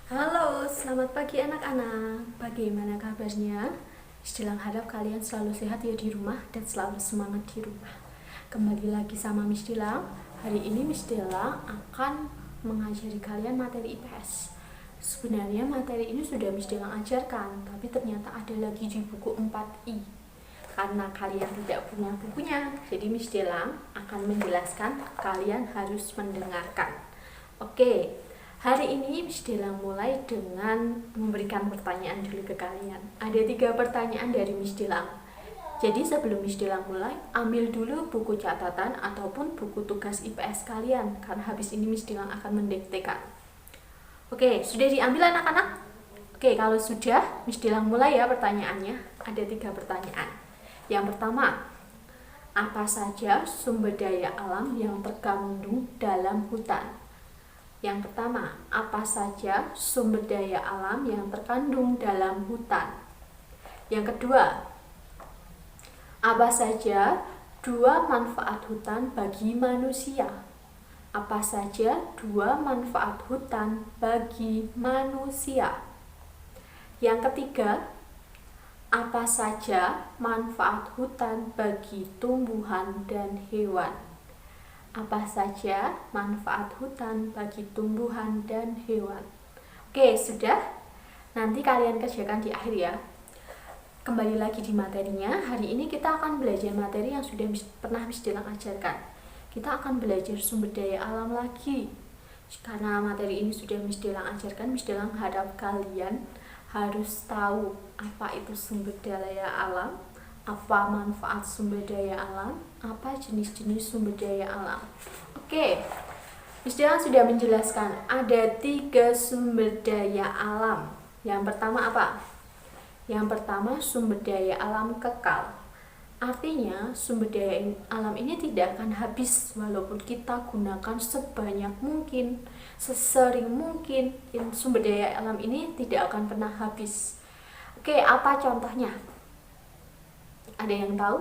Halo, selamat pagi anak-anak. Bagaimana kabarnya? Dilang harap kalian selalu sehat ya di rumah dan selalu semangat di rumah. Kembali lagi sama Miss Dilang. Hari ini Miss Dilang akan mengajari kalian materi IPS. Sebenarnya materi ini sudah Miss Dilang ajarkan, tapi ternyata ada lagi di buku 4I. Karena kalian tidak punya bukunya, jadi Miss Dilang akan menjelaskan, kalian harus mendengarkan. Oke, hari ini Miss Dilang mulai dengan memberikan pertanyaan dulu ke kalian. Ada 3 pertanyaan dari Miss Dilang. Jadi sebelum Miss Dilang mulai, ambil dulu buku catatan ataupun buku tugas IPS kalian, karena habis ini Miss Dilang akan mendiktekan. Oke, sudah diambil anak-anak? Oke, kalau sudah, Miss Dilang mulai ya pertanyaannya. Ada 3 pertanyaan. Yang pertama, apa saja sumber daya alam yang terkandung dalam hutan? Yang pertama, apa saja sumber daya alam yang terkandung dalam hutan? Yang kedua, apa saja 2 manfaat hutan bagi manusia? Apa saja 2 manfaat hutan bagi manusia? Yang ketiga, apa saja manfaat hutan bagi tumbuhan dan hewan? Apa saja manfaat hutan bagi tumbuhan dan hewan? Oke, sudah? Nanti kalian kerjakan di akhir ya. Kembali lagi di materinya. Hari ini kita akan belajar materi yang sudah pernah Miss Dilang ajarkan. Kita akan belajar sumber daya alam lagi. Karena materi ini sudah Miss Dilang ajarkan, Miss Dilang harap kalian harus tahu apa itu sumber daya alam, apa manfaat sumber daya alam, apa jenis-jenis sumber daya alam. Oke, Miss Dilang sudah menjelaskan ada 3 sumber daya alam. Yang pertama apa? Yang pertama sumber daya alam kekal. Artinya sumber daya alam ini tidak akan habis walaupun kita gunakan sebanyak mungkin, sesering mungkin. Sumber daya alam ini tidak akan pernah habis. Oke, apa contohnya? Ada yang tahu?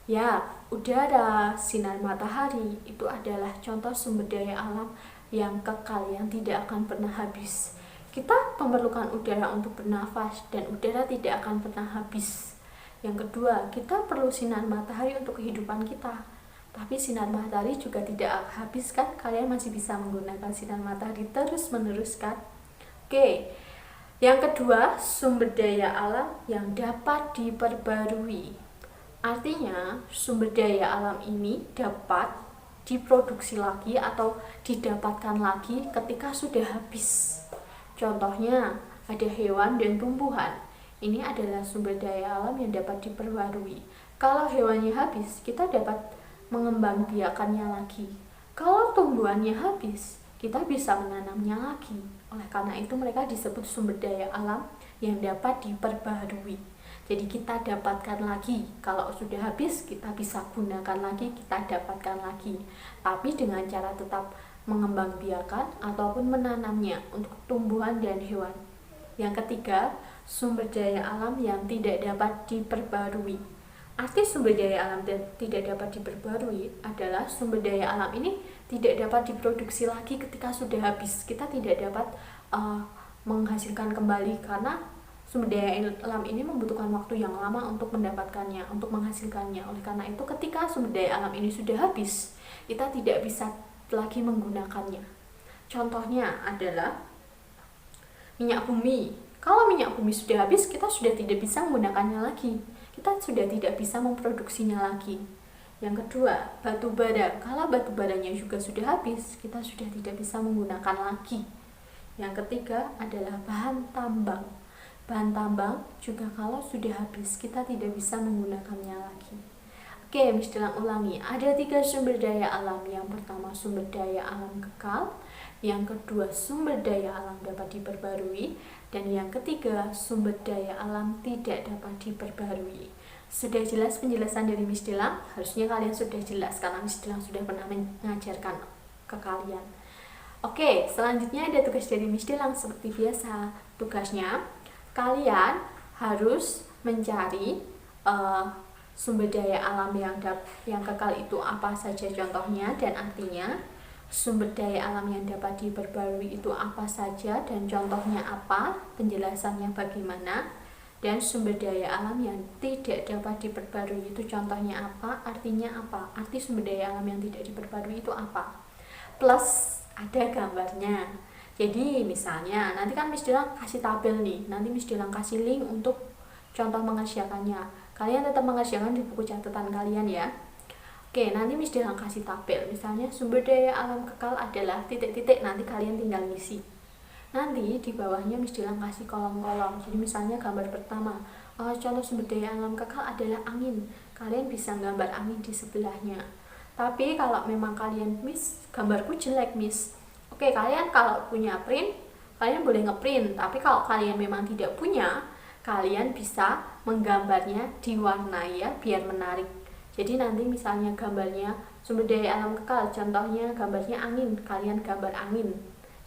Ya, udara, sinar matahari itu adalah contoh sumber daya alam yang kekal, yang tidak akan pernah habis. Kita memerlukan udara untuk bernafas dan udara tidak akan pernah habis. Yang kedua, kita perlu sinar matahari untuk kehidupan kita. Tapi sinar matahari juga tidak habis kan? Kalian masih bisa menggunakan sinar matahari terus-menerus kan? Oke. Yang kedua, sumber daya alam yang dapat diperbarui. Artinya, sumber daya alam ini dapat diproduksi lagi atau didapatkan lagi ketika sudah habis. Contohnya, ada hewan dan tumbuhan. Ini adalah sumber daya alam yang dapat diperbarui. Kalau hewannya habis, kita dapat mengembangbiakannya lagi. Kalau tumbuhannya habis, kita bisa menanamnya lagi. Oleh karena itu mereka disebut sumber daya alam yang dapat diperbarui. Jadi kita dapatkan lagi. Kalau sudah habis, kita bisa gunakan lagi, kita dapatkan lagi. Tapi dengan cara tetap mengembangbiakan ataupun menanamnya untuk tumbuhan dan hewan. Yang ketiga, sumber daya alam yang tidak dapat diperbarui. Arti sumber daya alam dan tidak dapat diperbarui adalah sumber daya alam ini tidak dapat diproduksi lagi ketika sudah habis. Kita tidak dapat menghasilkan kembali karena sumber daya alam ini membutuhkan waktu yang lama untuk mendapatkannya, untuk menghasilkannya. Oleh karena itu, ketika sumber daya alam ini sudah habis, kita tidak bisa lagi menggunakannya. Contohnya adalah minyak bumi. Kalau minyak bumi sudah habis, kita sudah tidak bisa menggunakannya lagi. Kita sudah tidak bisa memproduksinya lagi. Yang kedua, batu bara. Kalau batu baranya juga sudah habis, kita sudah tidak bisa menggunakan lagi. Yang ketiga adalah bahan tambang. Bahan tambang juga kalau sudah habis, kita tidak bisa menggunakannya lagi. Oke, Miss Dilang ulangi. Ada 3 sumber daya alam. Yang pertama sumber daya alam kekal, yang kedua sumber daya alam dapat diperbarui, dan yang ketiga sumber daya alam tidak dapat diperbarui. Sudah jelas penjelasan dari Miss Dilang? Harusnya kalian sudah jelas karena Miss Dilang sudah pernah mengajarkan ke kalian. Oke, selanjutnya ada tugas dari Miss Dilang. Seperti biasa, tugasnya kalian harus mencari sumber daya alam yang kekal itu apa saja contohnya dan artinya. sumber daya alam yang dapat diperbarui itu apa saja dan contohnya apa, penjelasannya bagaimana, dan sumber daya alam yang tidak dapat diperbarui itu contohnya apa, artinya apa, arti sumber daya alam yang tidak diperbarui itu apa, plus ada gambarnya. Jadi misalnya nanti kan Miss Dilang kasih tabel nih, nanti Miss Dilang kasih link untuk contoh mengerjakannya. Kalian tetap mengerjakan di buku catatan kalian ya. Oke, nanti Miss Dilang kasih tabel, misalnya sumber daya alam kekal adalah titik-titik, nanti kalian tinggal ngisi. Nanti di bawahnya Miss Dilang kasih kolom-kolom. Jadi misalnya gambar pertama, contoh sumber daya alam kekal adalah angin. Kalian bisa gambar angin di sebelahnya. Tapi kalau memang kalian Miss, gambarku jelek Miss. Oke, kalian kalau punya print, kalian boleh ngeprint. Tapi kalau kalian memang tidak punya, kalian bisa menggambarnya diwarnai ya, biar menarik. Jadi nanti misalnya gambarnya sumber daya alam kekal, contohnya gambarnya angin, kalian gambar angin.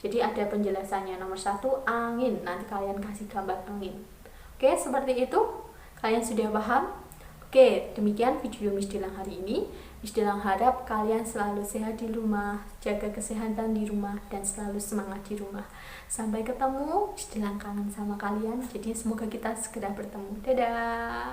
Jadi ada penjelasannya, nomor 1 angin, nanti kalian kasih gambar angin. Oke, seperti itu. Kalian sudah paham? Oke, demikian video Miss Dilang hari ini. Miss Dilang harap kalian selalu sehat di rumah, jaga kesehatan di rumah, dan selalu semangat di rumah. Sampai ketemu, Miss Dilang kangen sama kalian. Jadi semoga kita segera bertemu. Dadah!